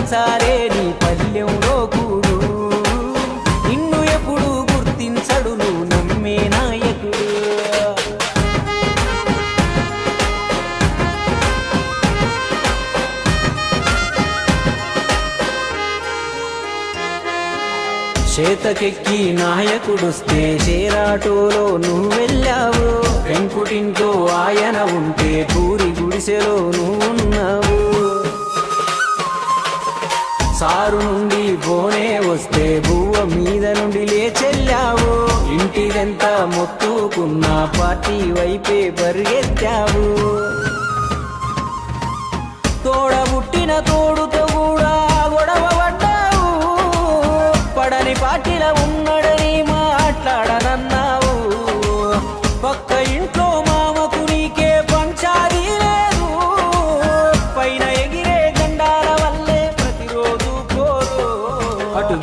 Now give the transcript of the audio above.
సాధించాలే నీ పల్లెంలో కూడు నిన్ను ఎప్పుడు గుర్తించడు నువ్వు నమ్మే నాయకుడు చేతకెక్కి నాయకుడొస్తే చేరాటోలో నువ్వు వెళ్ళావు వెంకుటింట్లో ఆయన ఉంటే పూరి గుడిసెలో నువ్వున్నావు సారు నుండి బోనే వస్తే బువ్వ మీద నుండి లేచెల్లావు ఇంటిదెంత మొత్తుకున్న పార్టీ వైపే పరిగెత్తావు తోడబుట్టిన తోడుతో కూడా గొడవ పడ్డావు పడని పార్టీల ఉన్నడని మాట్లాడనన్నావు పక్క ఇంట్లో మామకు నీకే పంచాది లేదు పైన ఎగిరే గండాల వల్లే ప్రతిరోజు పోరు అటు